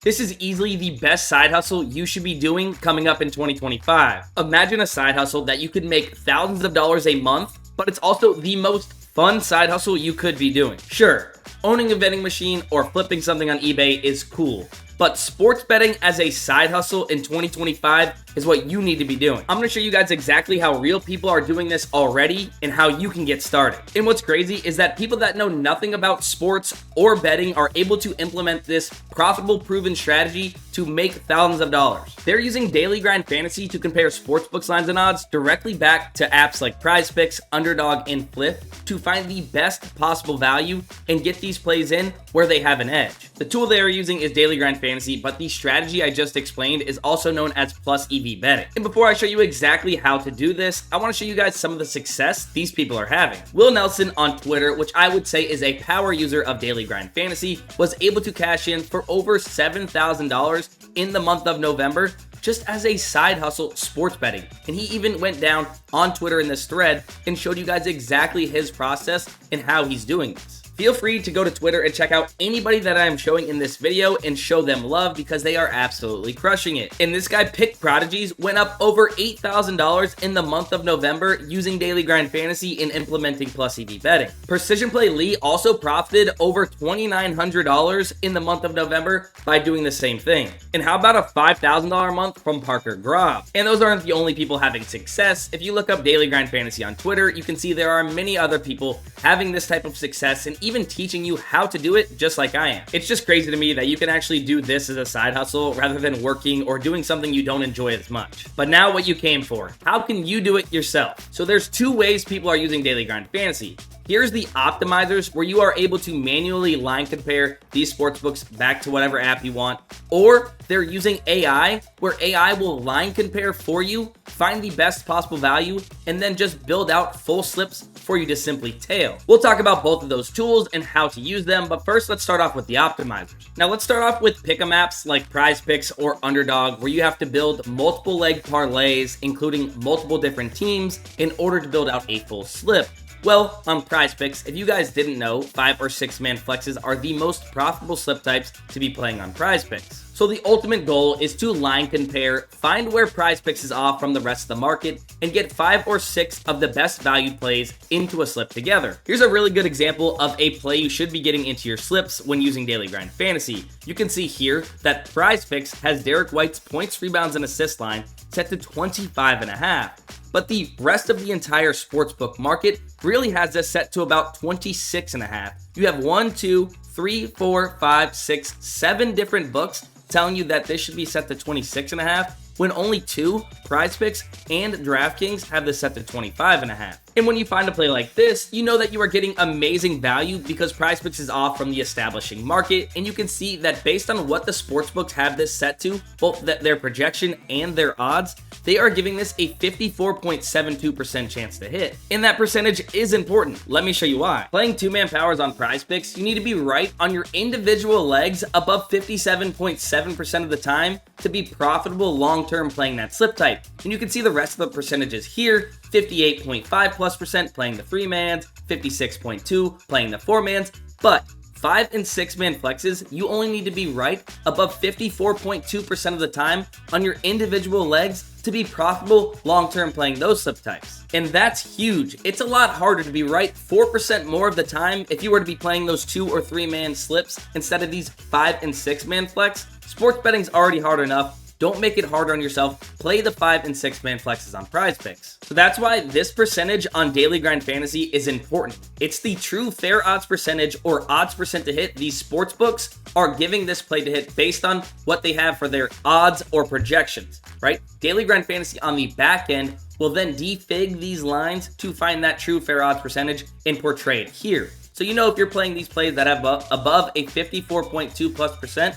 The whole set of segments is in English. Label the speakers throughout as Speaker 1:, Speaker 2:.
Speaker 1: This is easily the best side hustle you should be doing coming up in 2025. Imagine a side hustle that you could make thousands of dollars a month, but it's also the most fun side hustle you could be doing. Sure, owning a vending machine or flipping something on eBay is cool, but sports betting as a side hustle in 2025 is what you need to be doing. I'm going to show you guys exactly how real people are doing this already and how you can get started. And what's crazy is that people that know nothing about sports or betting are able to implement this profitable, proven strategy to make thousands of dollars. They're using Daily Grind Fantasy to compare sportsbooks lines and odds directly back to apps like Prizepicks, Underdog, and Flip to find the best possible value and get these plays in where they have an edge. The tool they are using is Daily Grind Fantasy, but the strategy I just explained is also known as plus EV betting. And before I show you exactly how to do this, I want to show you guys some of the success these people are having. Will Nelson on Twitter, which I would say is a power user of Daily Grind Fantasy, was able to cash in for over $7,000 in the month of November just as a side hustle sports betting. And he even went down on Twitter in this thread and showed you guys exactly his process and how he's doing this. Feel free to go to Twitter and check out anybody that I am showing in this video and show them love because they are absolutely crushing it. And this guy, Pick Prodigies, went up over $8,000 in the month of November using Daily Grind Fantasy and implementing plus EV betting. Precision Play Lee also profited over $2,900 in the month of November by doing the same thing. And how about a $5,000 month from Parker Grob? And those aren't the only people having success. If you look up Daily Grind Fantasy on Twitter, you can see there are many other people having this type of success and even teaching you how to do it just like I am. It's just crazy to me that you can actually do this as a side hustle rather than working or doing something you don't enjoy as much. But now what you came for. How can you do it yourself? So there's two ways people are using Daily Grind Fantasy. Here's the optimizers where you are able to manually line compare these sportsbooks back to whatever app you want, or they're using AI where AI will line compare for you, find the best possible value, and then just build out full slips for you to simply tail. We'll talk about both of those tools and how to use them, but first let's start off with the optimizers. Now let's start off with pick'em apps like Prizepicks or Underdog where you have to build multiple leg parlays, including multiple different teams in order to build out a full slip. Well, on Prizepicks, if you guys didn't know, 5 or 6 man flexes are the most profitable slip types to be playing on Prizepicks. So the ultimate goal is to line compare, find where Prizepicks is off from the rest of the market, and get 5 or 6 of the best valued plays into a slip together. Here's a really good example of a play you should be getting into your slips when using Daily Grind Fantasy. You can see here that Prizepicks has Derek White's points, rebounds, and assist line set to 25.5. But the rest of the entire sportsbook market really has this set to about 26.5. You have 1, 2, 3, 4, 5, 6, 7 different books telling you that this should be set to 26.5, when only 2, Prizepicks and DraftKings, have this set to 25.5. And when you find a play like this, you know that you are getting amazing value because Prizepicks is off from the establishing market, and you can see that based on what the sportsbooks have this set to, both their projection and their odds, they are giving this a 54.72% chance to hit. And that percentage is important. Let me show you why. Playing two-man powers on Prizepicks, you need to be right on your individual legs above 57.7% of the time to be profitable long-term playing that slip type. And you can see the rest of the percentages here, 58.5+% playing the 3-mans, 56.2 playing the 4-mans, but 5 and 6 man flexes, you only need to be right above 54.2% of the time on your individual legs to be profitable long-term playing those slip types. And that's huge. It's a lot harder to be right 4% more of the time if you were to be playing those 2 or 3 man slips instead of these 5 and 6 man flex. Sports betting's already hard enough. Don't make it harder on yourself. Play the 5 and 6 man flexes on Prizepicks. So that's why this percentage on Daily Grind Fantasy is important. It's the true fair odds percentage or odds percent to hit these sports books are giving this play to hit based on what they have for their odds or projections, right? Daily Grind Fantasy on the back end will then defig these lines to find that true fair odds percentage and portray it here. So you know if you're playing these plays that have above a 54.2+%,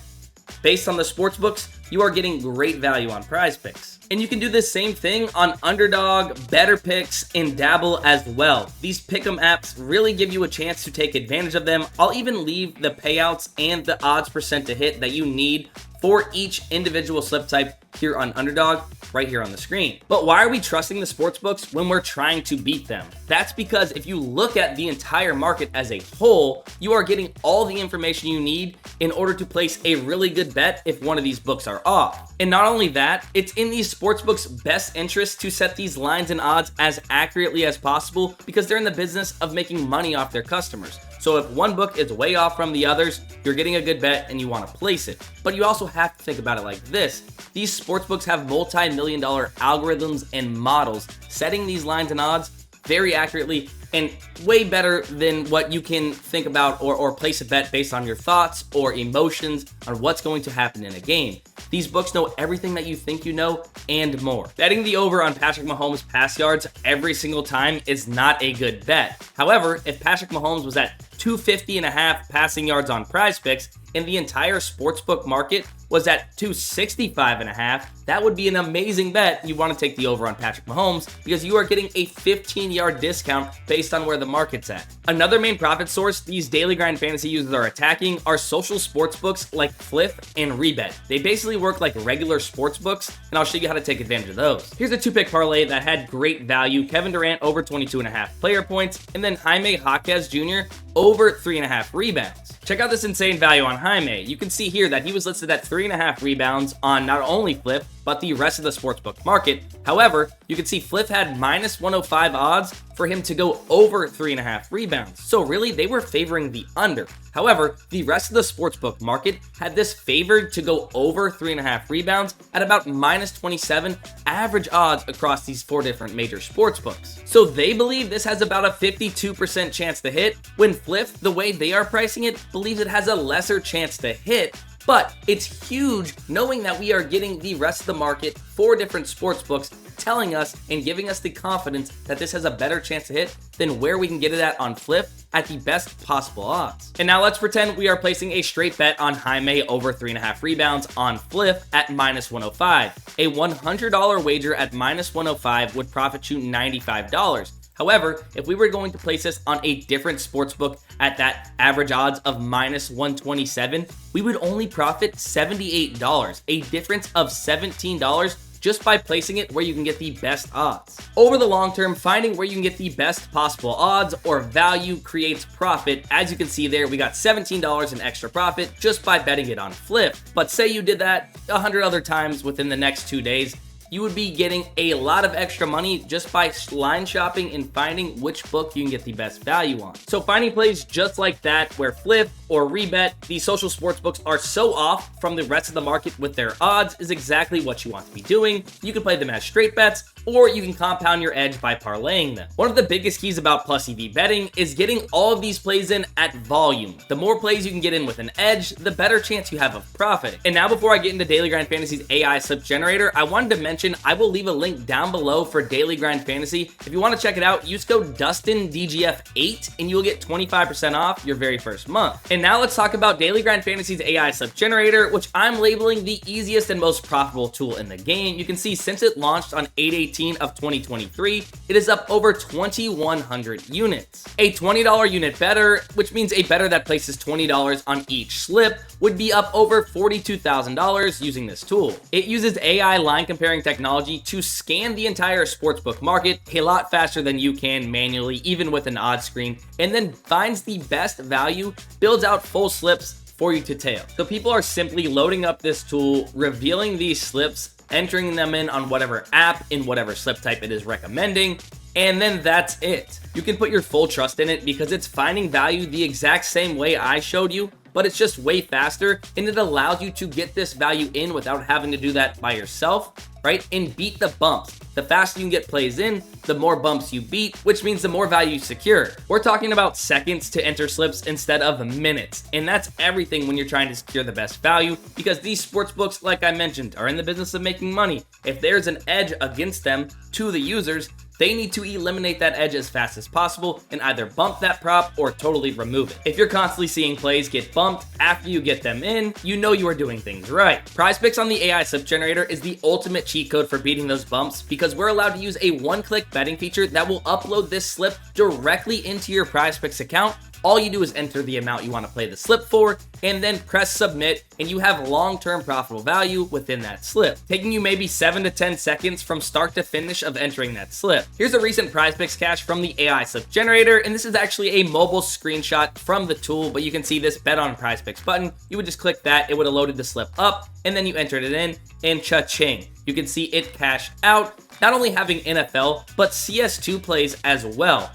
Speaker 1: based on the sports books, you are getting great value on Prizepicks. And you can do the same thing on Underdog, Bettor Picks, and Dabble as well. These pick'em apps really give you a chance to take advantage of them. I'll even leave the payouts and the odds percent to hit that you need for each individual slip type here on Underdog right here on the screen. But why are we trusting the sportsbooks when we're trying to beat them? That's because if you look at the entire market as a whole, you are getting all the information you need in order to place a really good bet if one of these books are off. And not only that, it's in these sportsbooks' best interest to set these lines and odds as accurately as possible because they're in the business of making money off their customers. So if one book is way off from the others, you're getting a good bet and you want to place it. But you also have to think about it like this. These sportsbooks have multi-million-dollar algorithms and models setting these lines and odds very accurately and way better than what you can think about or place a bet based on your thoughts or emotions on what's going to happen in a game. These books know everything that you think you know and more. Betting the over on Patrick Mahomes' pass yards every single time is not a good bet. However, if Patrick Mahomes was at 250.5 passing yards on Prizepicks and the entire sportsbook market was at 265.5, that would be an amazing bet. You want to take the over on Patrick Mahomes because you are getting a 15-yard discount based on where the market's at. Another main profit source these daily grind fantasy users are attacking are social sportsbooks like Flip and Rebet. They basically work like regular sportsbooks, and I'll show you how to take advantage of those. Here's a 2-pick parlay that had great value. Kevin Durant over 22.5 player points, and then Jaime Jaquez Jr. over 3.5 rebounds. Check out this insane value on Jaime. You can see here that he was listed at 3.5 rebounds on not only Flip, but the rest of the sportsbook market. However, you can see Flip had minus 105 odds for him to go over 3.5 rebounds. So really, they were favoring the under. However, the rest of the sportsbook market had this favored to go over 3.5 rebounds at about minus 27 average odds across these 4 different major sportsbooks. So they believe this has about a 52% chance to hit, when Flip, the way they are pricing it, believes it has a lesser chance to hit. But it's huge knowing that we are getting the rest of the market, 4 different sportsbooks, telling us and giving us the confidence that this has a better chance to hit than where we can get it at on Flip at the best possible odds. And now let's pretend we are placing a straight bet on Jaime over 3.5 rebounds on Flip at minus 105. A $100 wager at minus 105 would profit you $95. However, if we were going to place this on a different sportsbook at that average odds of minus 127, we would only profit $78, a difference of $17 just by placing it where you can get the best odds. Over the long term, finding where you can get the best possible odds or value creates profit. As you can see there, we got $17 in extra profit just by betting it on Flip. But say you did that 100 other times within the next 2 days, you would be getting a lot of extra money just by line shopping and finding which book you can get the best value on. So finding plays just like that where Flip or Rebet, these social sports books are so off from the rest of the market with their odds is exactly what you want to be doing. You can play them as straight bets, or you can compound your edge by parlaying them. One of the biggest keys about plus EV betting is getting all of these plays in at volume. The more plays you can get in with an edge, the better chance you have of profiting. And now before I get into Daily Grind Fantasy's AI slip generator, I wanted to mention I will leave a link down below for Daily Grind Fantasy. If you want to check it out, use code DustinDGF8 and you will get 25% off your very first month. And now let's talk about Daily Grind Fantasy's AI slip generator, which I'm labeling the easiest and most profitable tool in the game. You can see since it launched on 8/18 of 2023, it is up over 2,100 units. A $20 unit bettor, which means a bettor that places $20 on each slip, would be up over $42,000 using this tool. It uses AI line comparing technology to scan the entire sportsbook market a lot faster than you can manually, even with an odds screen, and then finds the best value, builds out full slips for you to tail. So people are simply loading up this tool, revealing these slips, entering them in on whatever app in whatever slip type it is recommending, and then that's it. You can put your full trust in it because it's finding value the exact same way I showed you, but it's just way faster, and it allows you to get this value in without having to do that by yourself, right? And beat the bumps. The faster you can get plays in, the more bumps you beat, which means the more value you secure. We're talking about seconds to enter slips instead of minutes, and that's everything when you're trying to secure the best value, because these sportsbooks, like I mentioned, are in the business of making money. If there's an edge against them to the users, they need to eliminate that edge as fast as possible and either bump that prop or totally remove it. If you're constantly seeing plays get bumped after you get them in, you know you are doing things right. Prizepicks on the AI slip generator is the ultimate cheat code for beating those bumps because we're allowed to use a one-click betting feature that will upload this slip directly into your Prizepicks account All you do is enter the amount you want to play the slip for, and then press submit, and you have long-term profitable value within that slip, taking you maybe 7 to 10 seconds from start to finish of entering that slip. Here's a recent Prizepicks cash from the AI slip generator, and this is actually a mobile screenshot from the tool, but you can see this bet on Prizepicks button. You would just click that, it would have loaded the slip up, and then you entered it in, and cha-ching. You can see it cashed out, not only having NFL, but CS2 plays as well.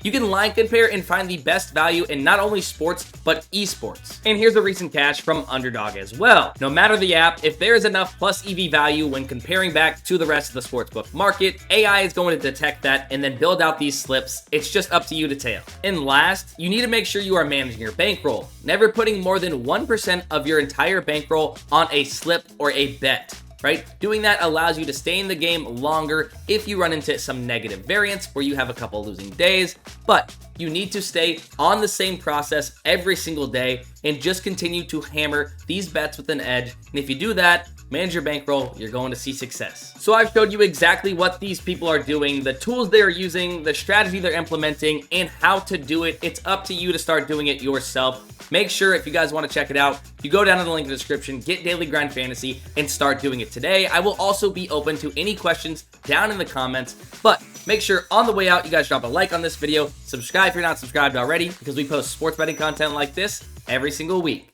Speaker 1: You can line compare and find the best value in not only sports, but esports. And here's a recent cash from Underdog as well. No matter the app, if there is enough plus EV value when comparing back to the rest of the sportsbook market, AI is going to detect that and then build out these slips. It's just up to you to tail. And last, you need to make sure you are managing your bankroll, never putting more than 1% of your entire bankroll on a slip or a bet. Right? Doing that allows you to stay in the game longer if you run into some negative variance where you have a couple losing days, but you need to stay on the same process every single day and just continue to hammer these bets with an edge. And if you do that, manage your bankroll, you're going to see success. So I've showed you exactly what these people are doing, the tools they're using, the strategy they're implementing, and how to do it. It's up to you to start doing it yourself. Make sure if you guys want to check it out, you go down in the link in the description, get Daily Grind Fantasy, and start doing it today. I will also be open to any questions down in the comments, but make sure on the way out, you guys drop a like on this video, subscribe if you're not subscribed already, because we post sports betting content like this every single week.